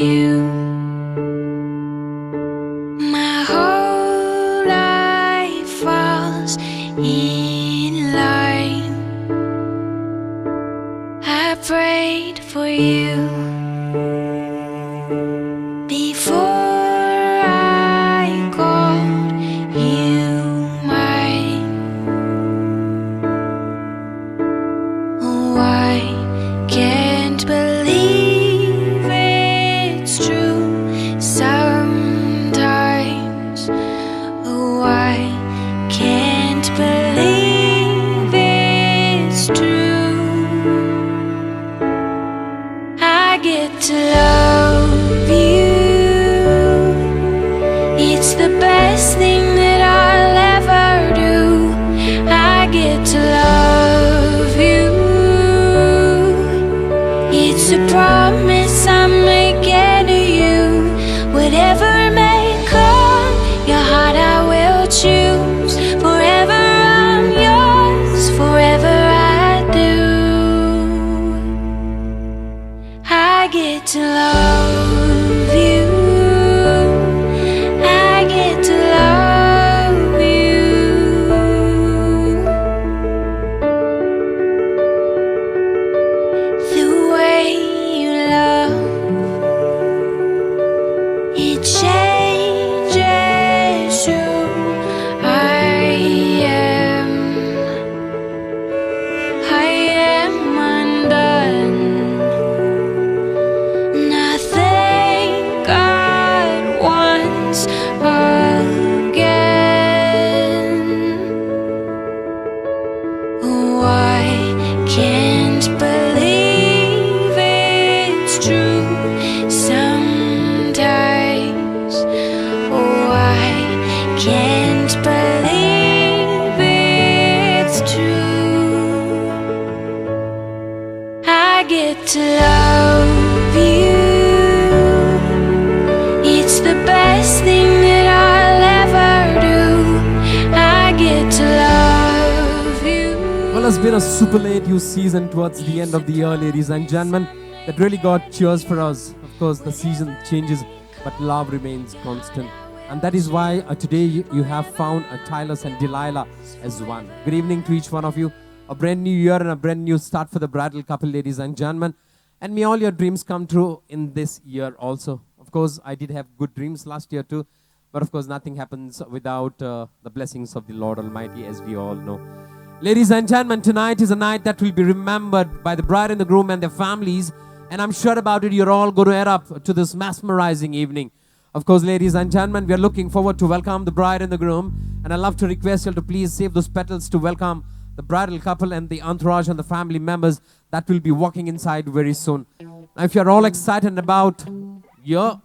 you. My whole life falls in line. I prayed for you before I called you mine. Oh, I can't believe it's true sometimes. Oh, I can't believe it's true. I get to love you. It's the best thing that I'll ever do. I get to love you. It's a promise I'm making to you. Whatever may come, your heart I will choose. Forever I'm yours, forever I do. I get to love you. I get to love you. The way you love, it changes who I am. I am undone. Nothing God wants again. Oh, I can't believe it's true sometimes. Oh, I can't believe it's true. I get to love you. It's the best thing that I'll ever do. I get to love you. Well, it's been a superlative season towards the end of the year, ladies and gentlemen. That really got cheers for us. Of course, the season changes, but love remains constant. And that is why today you have found Tyler and Delilah as one. Good evening to each one of you. A brand new year and a brand new start for the bridal couple, ladies and gentlemen. And may all your dreams come true in this year also. Of course, I did have good dreams last year too. But of course, nothing happens without the blessings of the Lord Almighty, as we all know. Ladies and gentlemen, tonight is a night that will be remembered by the bride and the groom and their families. And I'm sure about it, you're all going to head up to this mesmerizing evening. Of course, ladies and gentlemen, we are looking forward to welcome the bride and the groom. And I'd love to request you to please save those petals to welcome the bridal couple and the entourage and the family members that will be walking inside very soon. Now, if you're all excited about to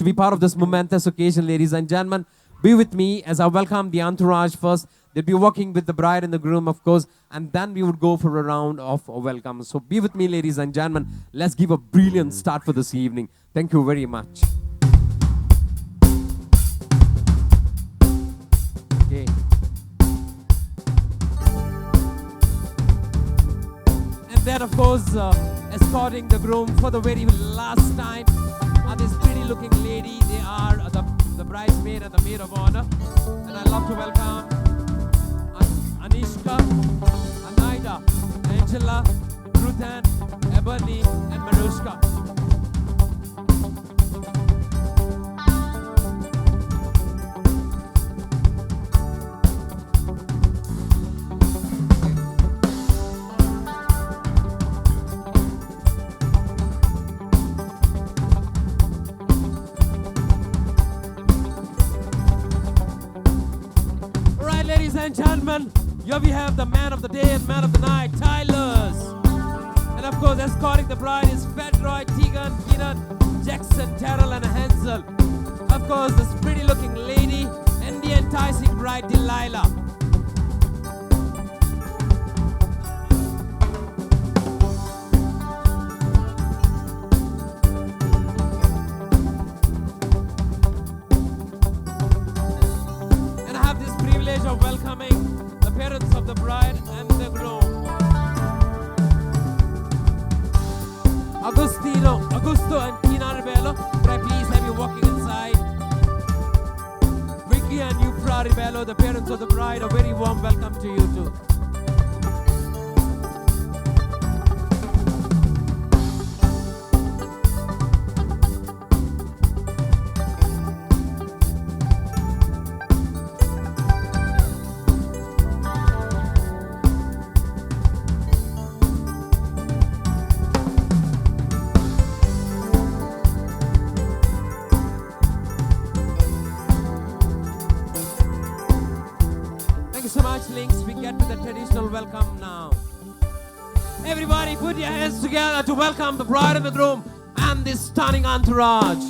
be part of this momentous occasion, ladies and gentlemen, be with me as I welcome the entourage first. They'll be walking with the bride and the groom, of course, and then we would go for a round of welcome. So be with me, ladies and gentlemen. Let's give a brilliant start for this evening. Thank you very much. Okay. And then, of course, escorting the groom for the very last time are this pretty-looking lady. They are the bridesmaid and the maid of honor. And I'd love to welcome Anishka, Anaida, Angela, Ruthan, Ebony, and Marushka. All right, ladies and gentlemen, here we have the man of the day and man of the night, Tylers. And of course, escorting the bride is Fedroy, Tegan, Keenan, Jackson, Terrell, and Hansel. Of course, this pretty looking lady and the enticing bride, Delilah. And I have this privilege of welcoming the parents of the bride and the groom. Augusto and Tina Rebello. Father, the parents of the bride, a very warm welcome to you too. Thank you so much, Links. We get to the traditional welcome now. Everybody put your hands together to welcome the bride and the groom and this stunning entourage.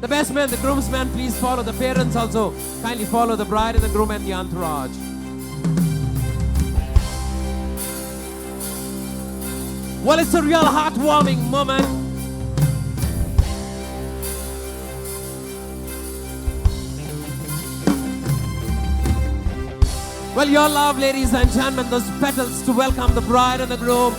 The best man, the groomsman, please follow. The parents also kindly follow the bride and the groom and the entourage. Well, it's a real heartwarming moment. Well, your love, ladies and gentlemen, those petals to welcome the bride and the groom.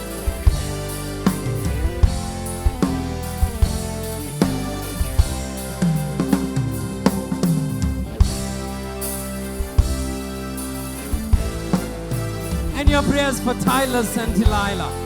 And your prayers for Tyler and Delilah.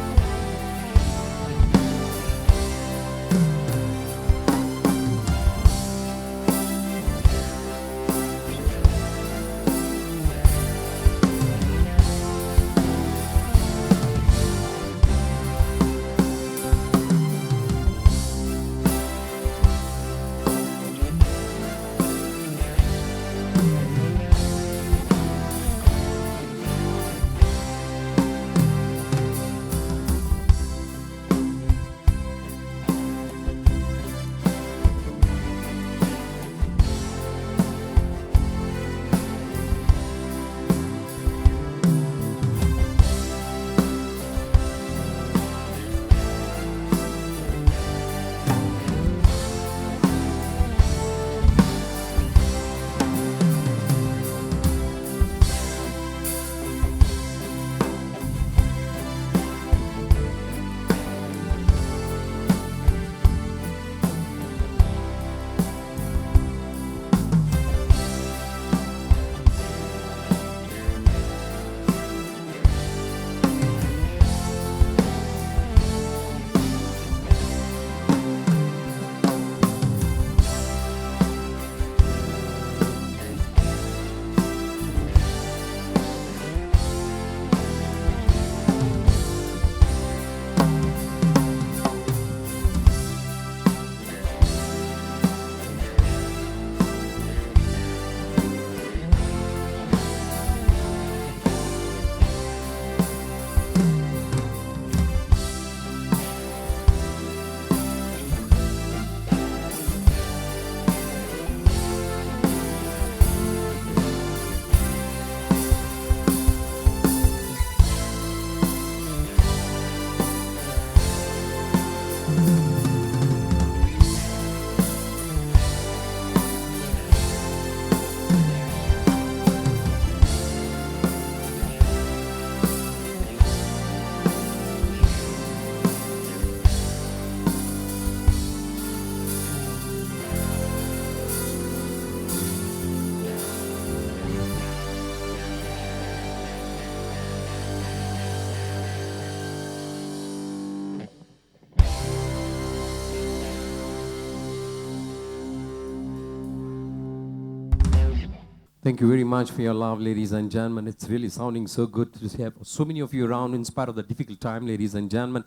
Thank you very much for your love, ladies and gentlemen. It's really sounding so good to have so many of you around in spite of the difficult time, ladies and gentlemen.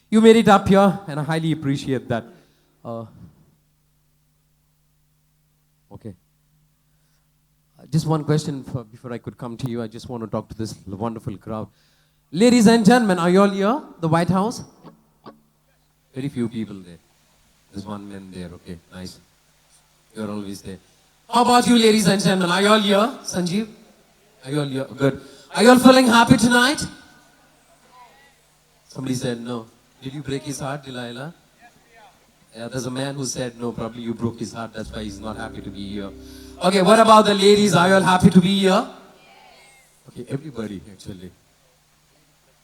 You made it up here, and I highly appreciate that. Okay. Just one question before I could come to you. I just want to talk to this wonderful crowd. Ladies and gentlemen, are you all here? The White House? Very few people there. There's one man there. Okay, nice. You're always there. How about you, ladies and gentlemen? Are you all here? Sanjeev? Are you all here? Good. Are you all feeling happy tonight? Somebody said no. Did you break his heart, Delilah? Yeah, there's a man who said no, probably you broke his heart, that's why he's not happy to be here. Okay, what about the ladies? Are you all happy to be here? Okay, everybody actually.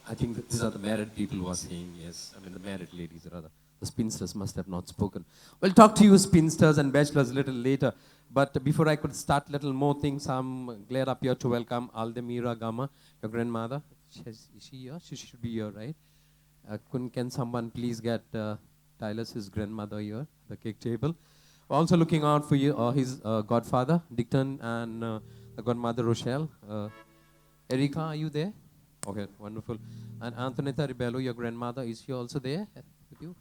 I think that these are the married people who are saying yes. I mean the married ladies rather. The spinsters must have not spoken. We'll talk to you spinsters and bachelors a little later. But before I could start little more things, I'm glad up here to welcome Aldemira Gama, your grandmother. Is she here? She should be here, right? Can someone please get Tyler's his grandmother here at the cake table? We're also looking out for you, his godfather, Dickton, and the godmother, Rochelle. Erica, are you there? Okay, wonderful. And Antonetta Ribello, your grandmother, is she also there with you?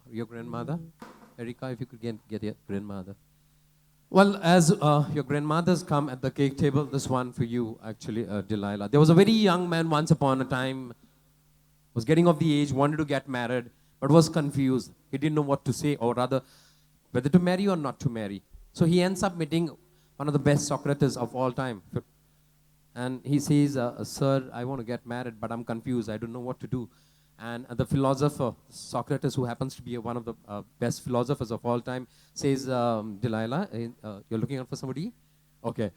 Your grandmother? Erica, if you could get your grandmother. Well, as your grandmothers come at the cake table, this one for you, actually, Delilah. There was a very young man once upon a time, was getting of the age, wanted to get married, but was confused. He didn't know what to say, or rather, whether to marry or not to marry. So he ends up meeting one of the best Socrates of all time. And he says, sir, I want to get married, but I'm confused. I don't know what to do. And the philosopher, Socrates, who happens to be one of the best philosophers of all time, says, Delilah, you're looking out for somebody? Okay.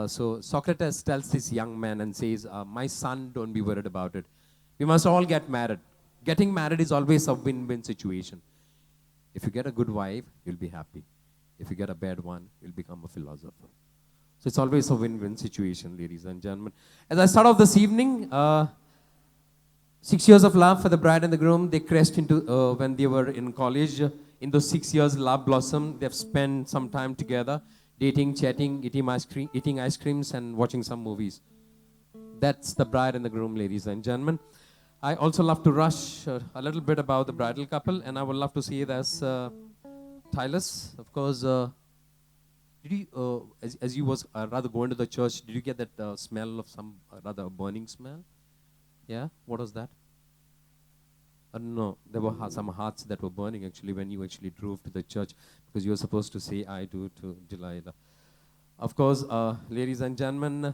So Socrates tells this young man and says, my son, don't be worried about it. We must all get married. Getting married is always a win-win situation. If you get a good wife, you'll be happy. If you get a bad one, you'll become a philosopher. So it's always a win-win situation, ladies and gentlemen. As I start off this evening, 6 years of love for the bride and the groom. They crashed into when they were in college. In those 6 years, love blossomed. They've spent some time together, dating, chatting, eating ice creams, and watching some movies. That's the bride and the groom, ladies and gentlemen. I also love to rush a little bit about the bridal couple, and I would love to see this Tylus. Of course, did you, as you was rather going to the church, did you get that smell of some rather burning smell? Yeah, what was that? No, there were some hearts that were burning actually when you actually drove to the church, because you were supposed to say I do to Delilah. Of course, ladies and gentlemen,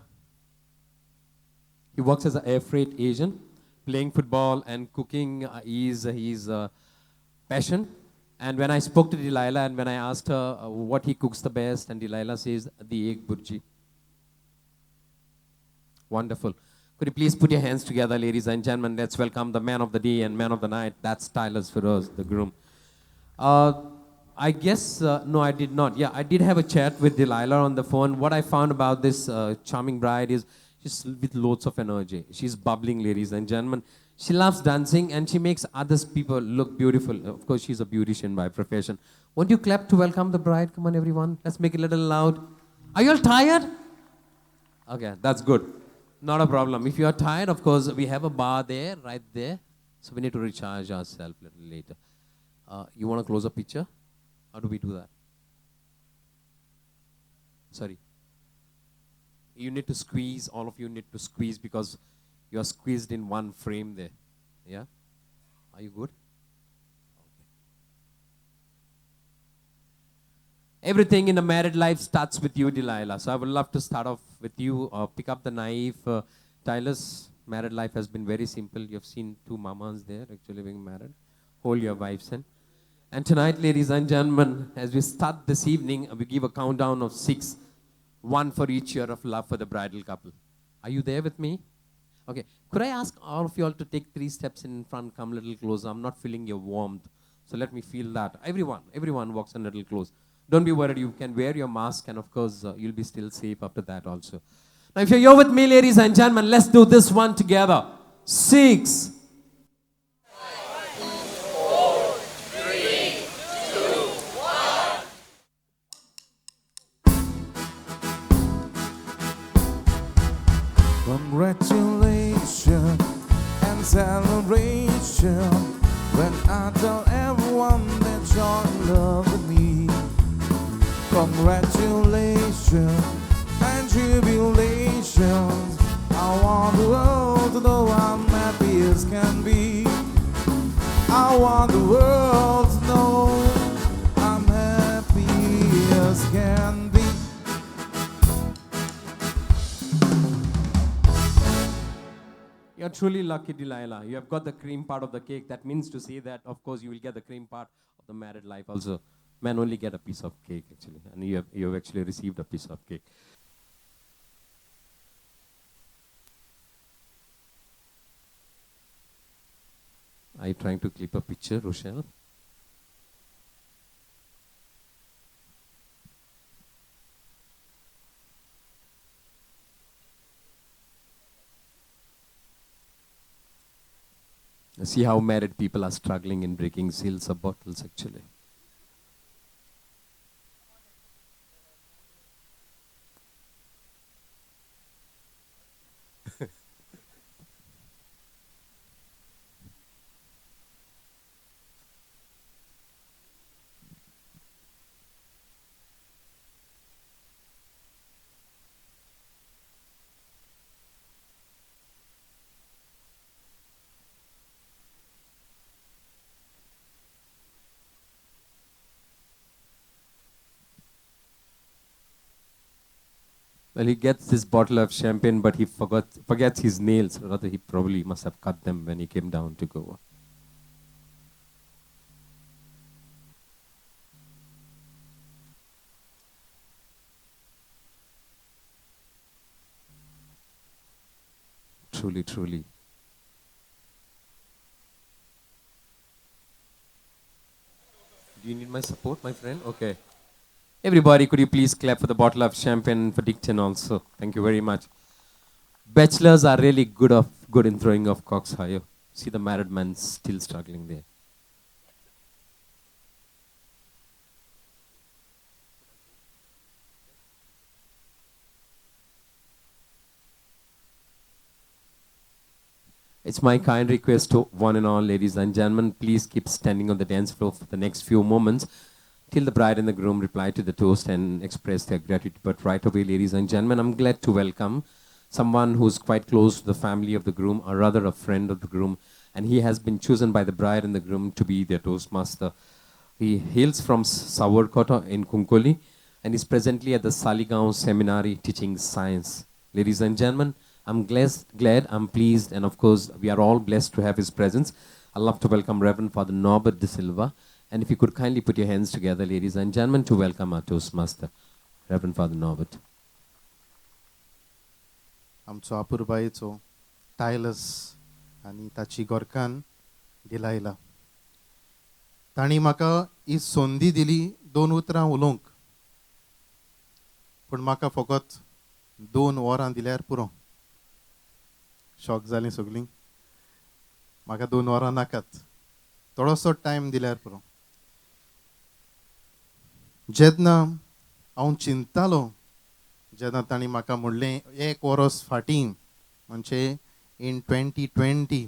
he works as an air freight agent. Playing football and cooking is his passion. And when I spoke to Delilah and when I asked her what he cooks the best, and Delilah says, the egg burji. Wonderful. Could you please put your hands together, ladies and gentlemen? Let's welcome the man of the day and man of the night. That's Tylus Feroz, the groom. I guess, no, I did not. Yeah, I did have a chat with Delilah on the phone. What I found about this charming bride is she's with loads of energy. She's bubbling, ladies and gentlemen. She loves dancing and she makes others people look beautiful. Of course, she's a beautician by profession. Won't you clap to welcome the bride? Come on, everyone. Let's make it a little loud. Are you all tired? Okay, that's good. Not a problem. If you are tired, of course, we have a bar there, right there. So we need to recharge ourselves a little later. You want to close a picture? How do we do that? Sorry. You need to squeeze, all of you need to squeeze because you are squeezed in one frame there. Yeah? Are you good? Okay. Everything in a married life starts with you, Delilah. So I would love to start off with you. Pick up the knife. Tyler's married life has been very simple. You've seen two mamas there actually being married. Hold your wives in. And tonight, ladies and gentlemen, as we start this evening, we give a countdown of 6. 1 for each year of love for the bridal couple. Are you there with me? Okay. Could I ask all of you all to take 3 steps in front, come a little closer. I'm not feeling your warmth. So let me feel that. Everyone walks a little close. Don't be worried. You can wear your mask and of course you'll be still safe after that also. Now if you're here with me, ladies and gentlemen, let's do this one together. 6. Congratulations and celebration when I tell everyone that you're in love with me. Congratulations and jubilations. I want the world to know I'm happy as can be. I want the world to know I'm happy as can be. You're truly lucky, Delilah. You have got the cream part of the cake. That means to say that, of course, you will get the cream part of the married life also. Men only get a piece of cake, actually. And you have actually received a piece of cake. Are you trying to clip a picture, Rochelle? See how married people are struggling in breaking seals of bottles, actually. Well, he gets this bottle of champagne, but he forgets his nails. Rather, he probably must have cut them when he came down to Goa. Truly, truly. Do you need my support, my friend? Okay. Everybody, could you please clap for the bottle of champagne for Dickton also? Thank you very much. Bachelors are really good in throwing off cocks higher. See the married man still struggling there. It's my kind request to one and all, ladies and gentlemen, please keep standing on the dance floor for the next few moments till the bride and the groom reply to the toast and express their gratitude. But right away, ladies and gentlemen, I'm glad to welcome someone who's quite close to the family of the groom, or rather a friend of the groom, and he has been chosen by the bride and the groom to be their toastmaster. He hails from Savarkota in Kunkoli and is presently at the Saligaon Seminary teaching science. Ladies and gentlemen, I'm glad, I'm pleased, and of course, we are all blessed to have his presence. I'd love to welcome Reverend Father Norbert De Silva. And if you could kindly put your hands together, ladies and gentlemen, to welcome our Toastmaster, Reverend Father Norbert. आमचो आपुरबायेचो टायलस आनी ताची गोरकान दिलायला. तांणी म्हाका ही संदी दिली 2 उतरां उलोवंक, पूण म्हाका फकत 2 वरां दिल्यार पुरो. शॉक जालीं सगळीं. म्हाका 2 वरां नाकात, थोडोसो टायम दिल्यार पुरो. जेन्ना हांव चिंततालो, जेन्ना तांणी म्हाका म्हणलें 1 वरस फाटीं, म्हणजे इन 2020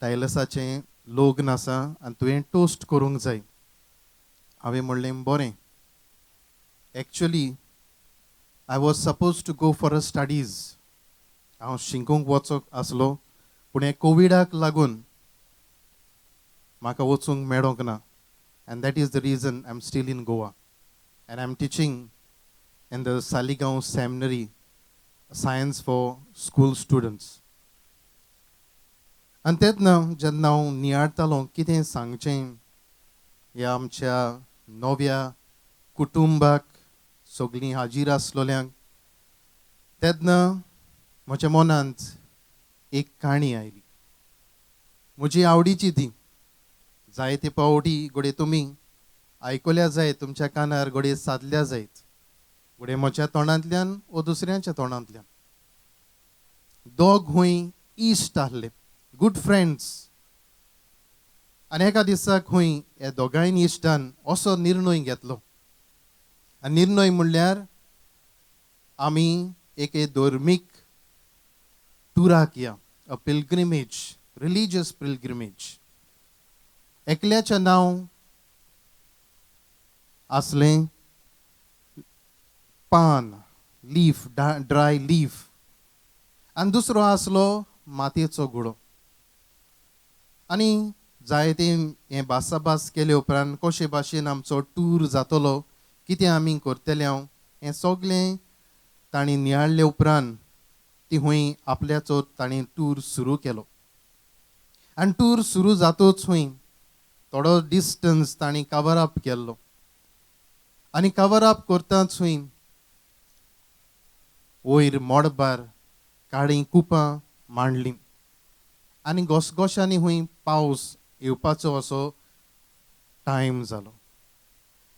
टायलसाचें लग्न आसा आनी तुवें टोस्ट करूंक जाय. हांवें म्हणलें बरें. Actually I was suppose to go for a studies. हांव शिकूंक वचोंक आसलो, पूण हे कोविडाक लागून म्हाका वचूंक मेळोंक ना. And that is the reason I'm still in Goa. And I'm teaching in the Saligaon Seminary, science for school students. आनी तेन्ना जेन्ना हांव नियाळतालो कितें सांगचें ह्या आमच्या नव्या कुटुंबाक, सगळीं हाजीर आसलोल्यांक, तेन्ना म्हज्या मनांत एक काणी आयली. म्हजी आवडीची ती. जायते पावटी घोडे तुमी आयकल्या जाय, तुमच्या कानार घोडे सादल्या जायत, घोडे म्हज्या तोंडांतल्यान वो दुसऱ्याच्या तोंडांतल्यान. दोग खूंय इश्ट आहले, गूड फ्रेंड्स. आनी एका दिसाक खूंय हे दोगांय इश्टान असो निर्णय घेतलो. आनी निर्णय म्हणल्यार आमी एक धर्मीक टुराक या, अ पिलग्रिमेज, रिलिजियस पिलग्रिमेज. एकल्याचें नांव आसलें पान, लीफ, ड्राय लीफ, आनी दुसरो आसलो मातयेचो गुळो. आनी जायते हें भासाभास केले उपरांत कशे भाशेन आमचो टूर जातलो, कितें आमी करतले, हांव हें सगळें तांणी नियाळले उपरांत ती खूंय आपल्याचो तांणी टूर सुरू केलो. आनी टूर सुरू जातूच खूंय थोडो डिस्टन्स तांणी कवर अप केल्लो. आनी कवर अप करताच खूंय वयर मोडबार काळीं कुपां मांडलीं. आनी घोसघोशांनी हूंय पावस येवपाचो असो टायम जालो.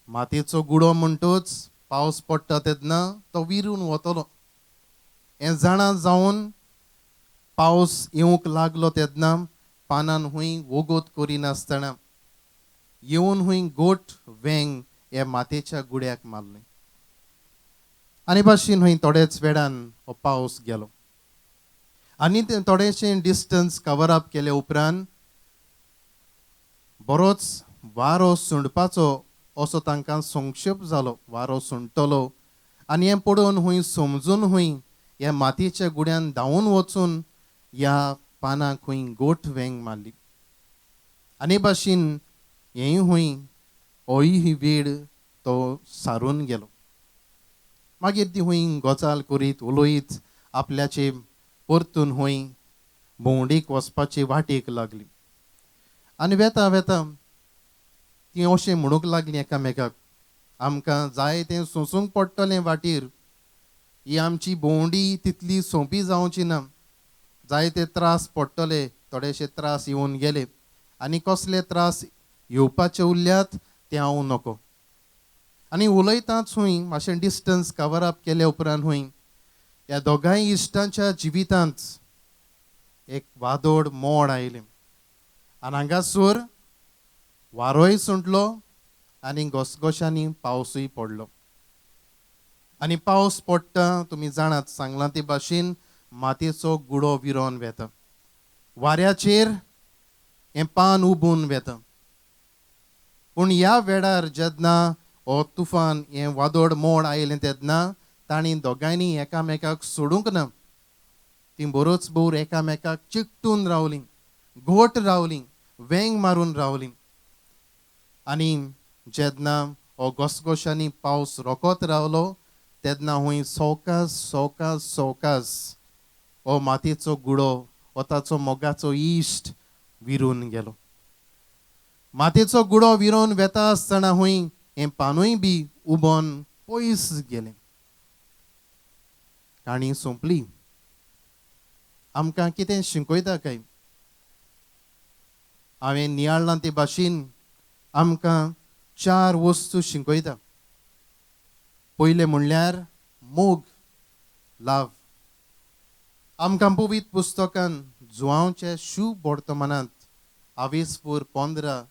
मातयेचो गुडो म्हणटूच पावस पडटा तेन्ना तो विरून वतलो. हें जाणा जावन पावस येवंक लागलो तेन्ना पानान हूंय वोगोत करिनासतना येवन हूंय गोठ वेंग हे मातयेच्या गुड्याक मारलें. आनी भाशेन हूंय थोडेच वेळान हो पावस गेलो. आनी ते थोडेशें डिस्टन्स कवर अप केले उपरांत बरोच वारो सुंडपाचो असो तांकां संक्षेप जालो. वारो सुंडटलो आनी हें पळोवन हूंय समजून हूंय ह्या मातयेच्या गुड्यान धांवून वचून ह्या पानाक हूंय गोठ वेंग मारली. आनी भाशेन हेंय हूंय होय ही वेळ तो सारून गेलो. मागीर ती हूंय गजाल करीत उलयत आपल्याचे परतून हूंय भोंवडेक वचपाचे वाटेक लागली. आनी वेता वेता ती अशें म्हणूंक लागलीं एकामेकाक, आमकां जाय तें सोंसूंक पडटलें वाटेर. ही आमची भोंवडी तितली सोंपी जावची ना. जायते त्रास पडटले, थोडेशे त्रास येवन गेले आनी कसले त्रास येवपाचे उरल्यात ते हांव नको. आनी उलयताच हूंय मातशें डिस्टन्स कवर अप केले उपरांत हूंय ह्या दोगांय इश्टांच्या जिवितांत एक वादोड मोड आयलें. आनी हांगासर वारोय सुटलो आनी घोसघोशांनी पावसूय पडलो. आनी पावस पडटा तुमी जाणात सांगलां ते भाशेन मातयेचो गुडो विरोन वेता. वाऱ्याचेर हें पान उबून वेता. पूण ह्या वेळार जेन्ना हो तुफान हें वादोड मोड आयलें तेन्ना तांणी दोगांयनी एकामेकाक सोडूंक ना. तीं बरोच बोर एकामेकाक चिकटून रावलीं, घोट रावलीं, वेंग मारून रावलीं. आनी जेन्ना हो घोसघोशांनी पावस रोखत रावलो तेन्ना हूंय सवकास सवकास सवकास हो मातयेचो गुडो हो ताचो मोगाचो इश्ट विरून गेलो. मातयेचो गुडो विरोन वेता आसतना हूंय हें पानूय बी उबोन पयस गेलें. काणी सोंपली. आमकां कितें शिकयता काय? हांवें नियाळ्ळां ते भाशेन आमकां 4 वस्तू शिकयता. पयलें म्हणल्यार मोग, लव. आमकां पवित्र पुस्तकान जुआंवच्या शुभ वर्तमानांत 15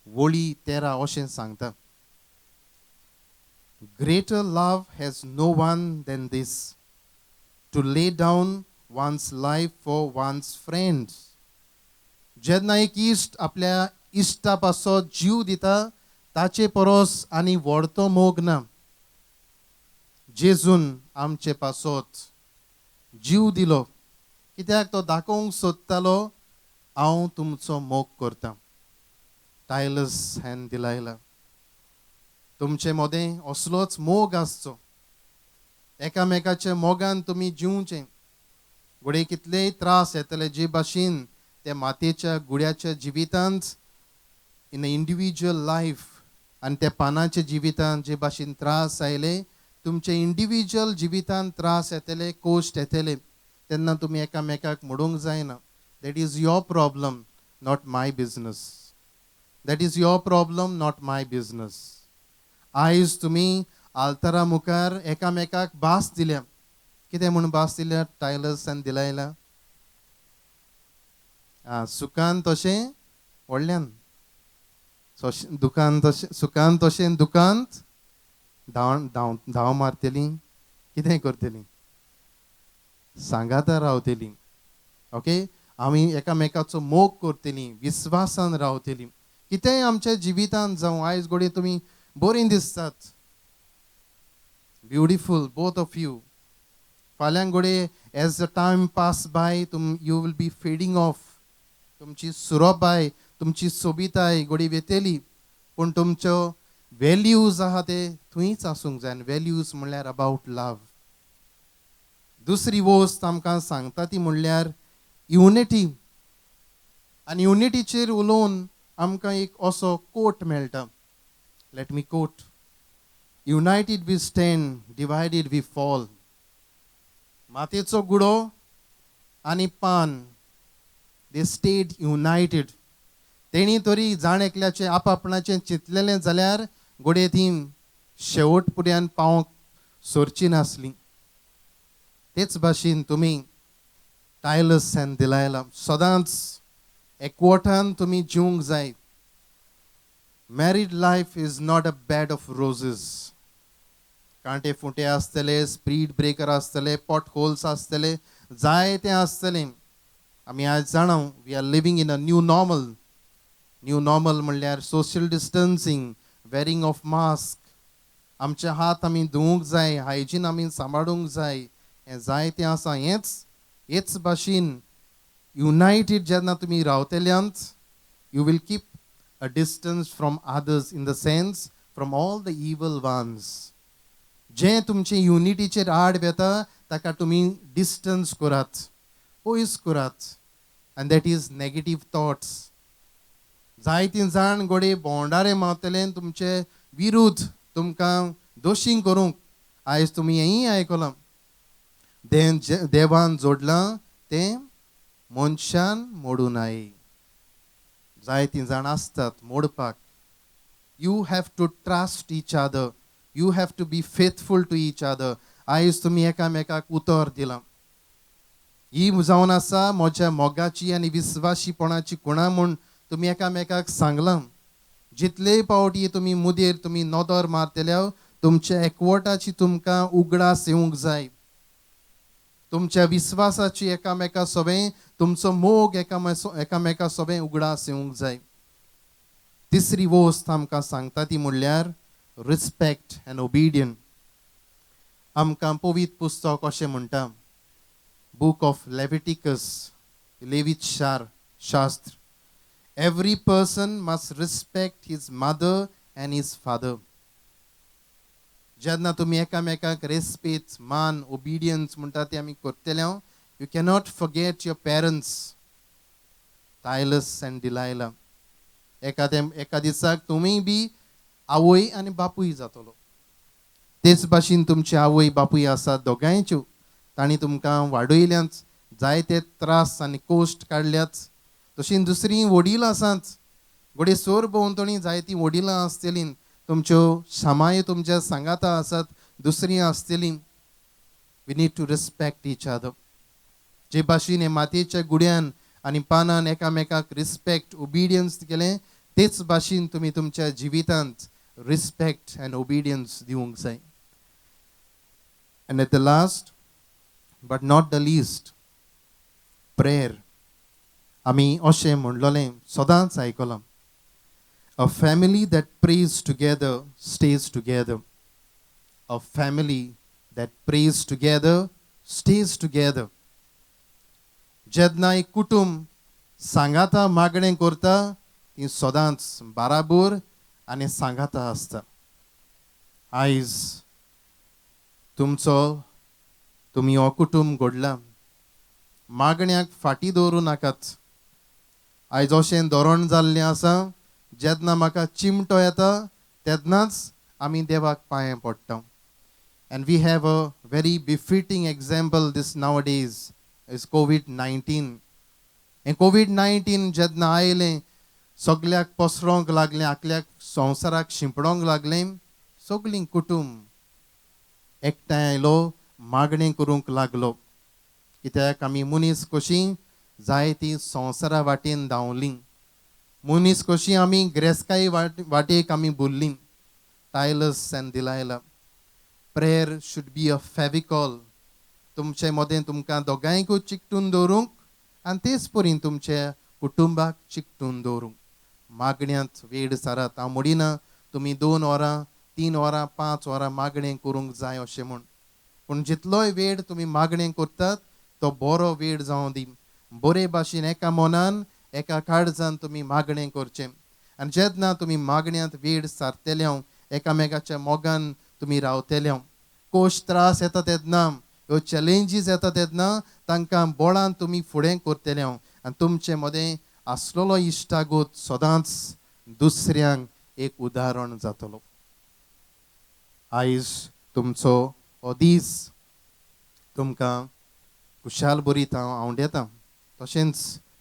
वळी 13 अशें सांगता. Greater love has no one than this, to lay down one's life for one's friends. जेन्ना एक इश्ट आपल्या इश्टा पासत जीव दिता ताचे परस आनी व्हडतो मोग ना. जेजून आमचे पासत जीव दिलो कित्याक तो दाखोवंक सोदतालो हांव तुमचो मोग करतां. टायलस हॅन दिलायला. तुमचे मोदें असलोच मोग आसचो. एकामेकाच्या मोगान तुमी जिवचें. घोडे कितलेय त्रास येतले जे भाशेन त्या मातयेच्या गुड्याच्या जिवितांत इन अ इंडिविज्युअल लायफ आनी त्या पानाच्या जिवितांत जे भाशेन त्रास आयले तुमचे इंडिविज्युअल जिवितांत त्रास येतले, कोश्ट येतले तेन्ना तुमी एकामेकाक म्हणूंक जायना that is your problem not my business. That is your problem not my business. आयज तुमी आल्तारा मुखार एकामेकाक भास दिल्या. कितें म्हणून भास दिल्या? टायलर्सान दिलायला. सुखान तशें व्हडल्यान, दुखान तशें सुखान तशें दुखांत धांव मारतलीं. कितें करतलीं? सांगाता रावतलीं. ओके, आमी एकामेकाचो मोग करतलीं, विस्वासान रावतलीं. कितेंय आमच्या जिवितांत जावं. आयज घोडये तुमी बरीं दिसतात, ब्युटिफूल बोथ ऑफ यू. फाल्यां घोडये as the time pass by you will be fading off. तुमची सुरोबाय, तुमची सोबिताय घोडी वेतेली. पूण तुमच्यो व्हॅल्यूज आहा ते थंयच आसूंक जाय. व्हॅल्यूज म्हणल्यार अबावट लव. दुसरी वस्त आमकां सांगता ती म्हणल्यार युनिटी. आनी युनिटीचेर उलोवन आमकां एक असो कोट मेळटा. Let me quote. United we stand, divided we fall. मातयेचो गुडो आनी पान दे स्टेड युनायटेड. तेणी तरी जाण एकल्याचें आपआपणाचें चिंतलेलें जाल्यार घोडये ती शेवट पर्यंत पावंक सोरची नासली. तेच भाशेन तुमी टायलस एंड दिलायला सदांच एकवटान तुमी जिवंक जाय. Married life is not a bed of roses. कांटे फुटे आसतले, स्पीड ब्रेकर आसतले, पॉट होल्स आसतले, जाय ते आसतलें. आमी आज जाणा we are living in a new normal. New normal म्हणल्यार social distancing, wearing of mask, आमचे हात आमी धुवंक जाय, हायजीन आमी सांबाळूंक जाय, हें जाय तें आसा. हेच भाशेन युनायटेड जेन्ना तुमी रावतल्यांत, you will keep a distance from others in the sense from all the evil ones. जे तुमचे युनिटीचेर आड येता ताका तुमी डिस्टन्स करात, पयस करात. आनी दॅट इज नेगेटीव थॉट्स. जायतीं जाण घोडे भोंवडारे मावतले तुमचे विरुद्ध, तुमकां दोशी करूंक. आयज तुमी हेंय आयकलां, देवान जोडलां तें मनशान मोडूं नये. जायतीं जाण आसतात मोडपाक. You have to trust each other. You have to be faithful to each other. आयज तुमी एकामेकाक उतर दिलां. ही जावन आसा म्हज्या मोगाची आनी विस्वाशीपणाची खुणां म्हूण तुमी एकामेकाक सांगलां. जितले फावटी तुमी मुदेर तुमी नदर मारतल्या तुमच्या एकवटाची तुमकां उगडास येवंक जाय. तुमच्या विस्वासाची एकामेका सोबें तुमचो मोग एकामेका सोबें उगडास येवंक जाय. तिसरी वस्त आमकां सांगता ती म्हणल्यार रिस्पेक्ट एंड ओबिडियंट. आमकां पवित्र पुस्तक अशें म्हणटा, बूक ऑफ लेविटिकस, लेवीत शास्त्र, every person must respect his mother and his father. जेन्ना तुमी एकामेकाक रेस्पेद, मान, ओबिडियन्स म्हणटा ते आमी करतले, you cannot forget your parents. Tylus and Delilah. एका दिसाक तुमी बी आवय आनी बापूय जातलो. तेच भाशेन तुमची आवय बापूय आसात दोगांयच्यो. तांणी तुमकां वाडयल्यांच, जायते त्रास आनी कोश्ट काडल्यात. तशीं दुसरीं वडील आसात. घोडे सोर भोंवतणी जायतीं वडिलां आसतलीं. तुमच्यो शामाय तुमच्या सांगाता आसात, दुसरीं आसतलीं. We need to respect each other. जे भाशेन हे मातयेच्या गुड्यान आनी पानान एकामेकाक रिस्पेक्ट, ओबिडियन्स केलें, तेच भाशेन तुमी तुमच्या जिवितांत रिस्पेक्ट एंड ओबिडियन्स दिवंक जाय. And at the last but not the list, prayer. आमी अशें म्हणलोलें, सदांच आयकलां, a family that prays together stays together. A family that prays together stays together. जेन्ना एक कुटुंब सांगाता मागणें करता ती सदांच बाराबोर आनी सांगाता आसता. आयज तुमी हो कुटुंब घडला, मागण्याक फाटीं दवरूं नाकात. आयज अशें धोरण जाल्लें आसा, जेन्ना म्हाका चिमटो येता तेन्नाच आमी देवाक पांयां पडटा. And we have a very befitting example these now days is COVID-19. हें COVID-19 जेन्ना आयलें, सगल्याक पसरोंक लागलें, आपल्याक संवसाराक शिंपडोंक लागलें. सगलीं कुटुंब एकठांय आयलो, मागणें करूंक लागलो. कित्याक आमी मनीस कशीं जाय ती संवसारा वाटेन धांवलीं. मनीस कशीं आमी ग्रेस्काय वाटेक आमी भुल्लीं. Tylus and Delilah. Prayer should be a Fevicol. तुमचे मदें तुमकां दोगांयकूय चिकटून दवरूंक आनी तेच परीन तुमच्या कुटुंबाक चिकटून दवरूंक. मागण्यांत वेळ सारात. हांव म्हणिना तुमी 2 वरां 3 वरां 5 वरां मागणें करूंक जाय अशें म्हूण. पूण जितलोय वेळ तुमी मागणें करतात तो बरो वेळ जावं दी. बरे भाशेन एका मनान एका काळजान तुमी मागणें करचें. आनी जेन्ना तुमी मागण्यांत वेळ सारतले, एकामेकाच्या मोगान तुमी रावतले, कोश त्रास येता तेन्ना, ह्यो चॅलेंजीस येता तेन्ना तांकां बोळान तुमी फुडें करतले. आनी तुमचे मदें आसलेलो इश्टागोत सदांच दुसऱ्यांक एक उदाहरण जातलो. आयज तुमचो हो दीस तुमकां खुशाल बरी हांव दितां. तशेंच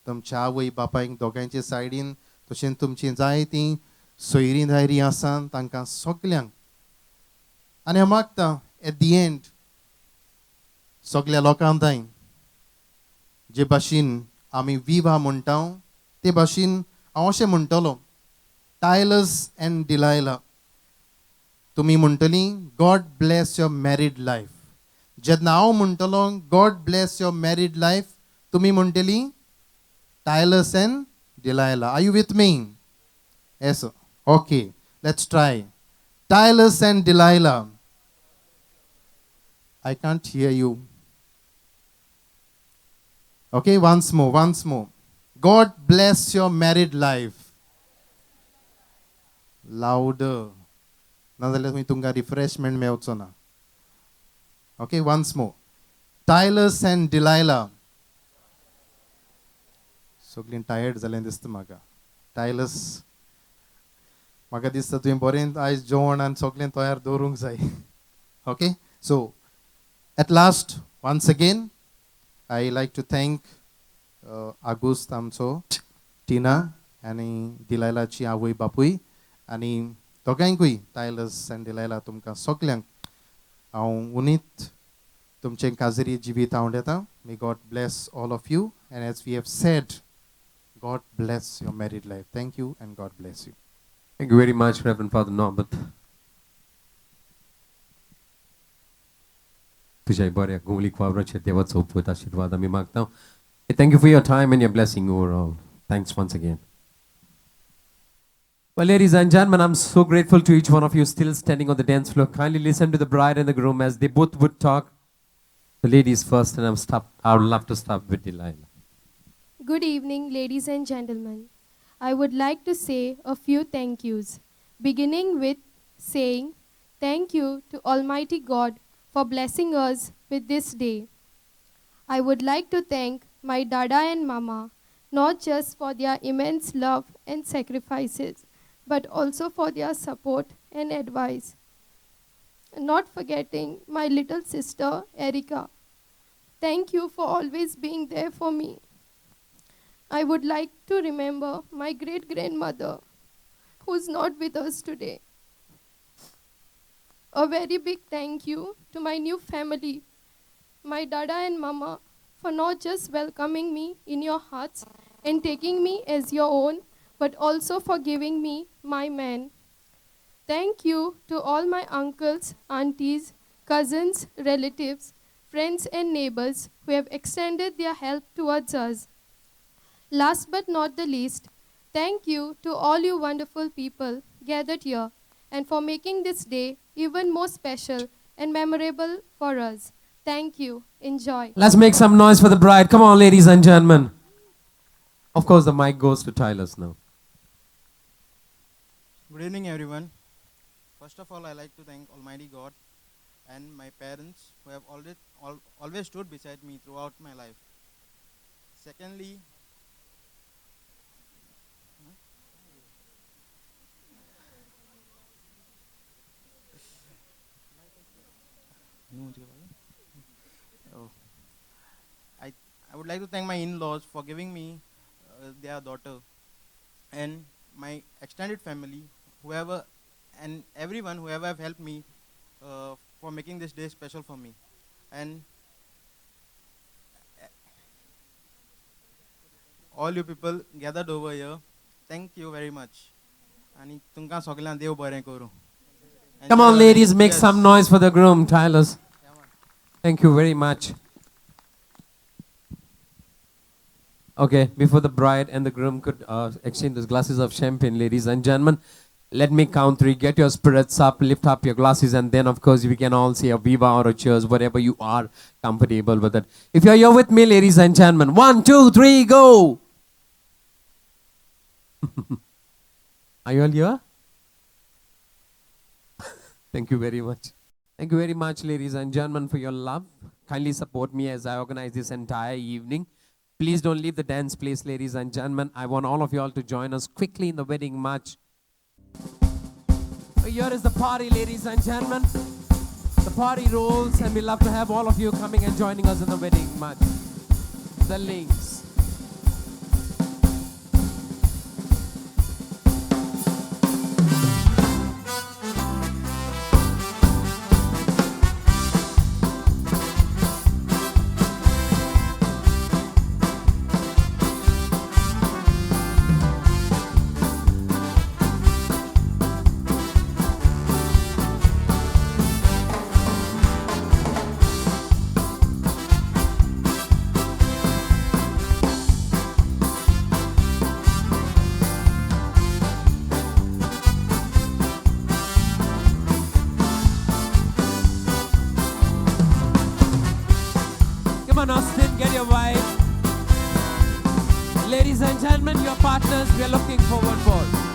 तुमच्या आवय बापायक दोगांचे सायडीन तशेंच तुमची जायतीं सोयरीं धायरीं आसात तांकां सगल्यांक आनी हांव मागतां एट दी एंड सगल्या लोकांक थंय जे भाशेन आमी विवा म्हणटा ते भाशेन हांव अशें म्हणटलो टायलस एंड डिलायला तुमी म्हणटलीं God bless your married life जेन्ना हांव म्हणटलो God bless your married life तुमी म्हणटलीं Tylus and Delilah are you with me yes okay let's try Tylus and Delilah I can't hear you. Okay, once more. God bless your married life. Louder. नाजाल्यार तुमी तुमकां refreshment मेळचो ना. Okay, once more. Tylus and Delilah. सगळीं tired जालें दिसता म्हाका. Tylus. म्हाका दिसता तुवें बरें आयज जेवण आनी सगळें तयार दवरूंक जाय. Okay, so at last, once again, I like to thank August आमचो टिना आनी डिलायलाची आवय बापूय आनी दोगांयकूय टायलस आनी डिलायला तुमकां सगल्यांक हांव उनीत तुमचें काजरी जिवीत हांव दितां. May God bless all of you, and as we have said, God bless your married life. Thank you and God bless you. Thank you very much, Reverend Father Norbert. तुझ्या बऱ्या गोलीक वावराचेर देवाचो उपवत आशीर्वाद आमी मागता. Thank you for your time and your blessing overall. Thanks once again. Well, ladies and gentlemen, I'm so grateful to each one of you still standing on the dance floor. Kindly listen to the bride and the groom as they both would talk. The ladies first, and I would love to start with Delilah. Good evening, ladies and gentlemen. I would like to say a few thank yous, beginning with saying thank you to Almighty God for blessing us with this day. I would like to thank my Dada and Mama, not just for their immense love and sacrifices, but also for their support and advice. Not forgetting my little sister, Erica. Thank you for always being there for me. I would like to remember my great-grandmother, who's not with us today. A very big thank you to my new family, my Dada and Mama, for not just welcoming me in your hearts and taking me as your own, but also for giving me my man. Thank you to all my uncles, aunties, cousins, relatives, friends and neighbors who have extended their help towards us. Last but not the least, thank you to all you wonderful people gathered here and for making this day even more special and memorable for us. Thank you. Enjoy. Let's make some noise for the bride. Come on, ladies and gentlemen. Of course, the mic goes to Tylus now. Good evening, everyone. First of all, I like to thank Almighty God and my parents who have always stood beside me throughout my life. Secondly, I would like to thank my in-laws for giving me their daughter, and my extended family, whoever and everyone whoever have helped me for making this day special for me. And all you people gathered over here, thank you very much. And तुमकां सगळ्यांक देव बरें करूं. Come on, ladies, make some noise for the groom, Tylus. Thank you very much. Okay, before the bride and the groom could exchange those glasses of champagne, ladies and gentlemen, let me count three. Get your spirits up, lift up your glasses, and then, of course, we can all say a viva or a cheers, whatever you are comfortable with it. If you're here with me, ladies and gentlemen, 1, 2, 3, go! Are you all here? Thank you very much. Thank you very much, ladies and gentlemen, for your love. Kindly support me as I organize this entire evening. Please don't leave the dance place, ladies and gentlemen. I want all of you all to join us quickly in the wedding march. Here is the party, ladies and gentlemen. The party rolls, and we love to have all of you coming and joining us in the wedding march. The links. get your wife. Ladies and gentlemen, your partners, we are looking forward for.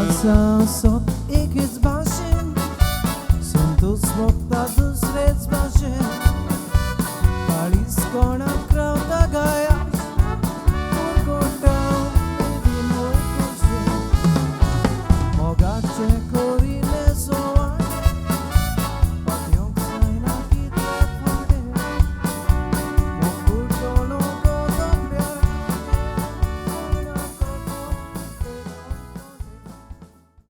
Awesome, so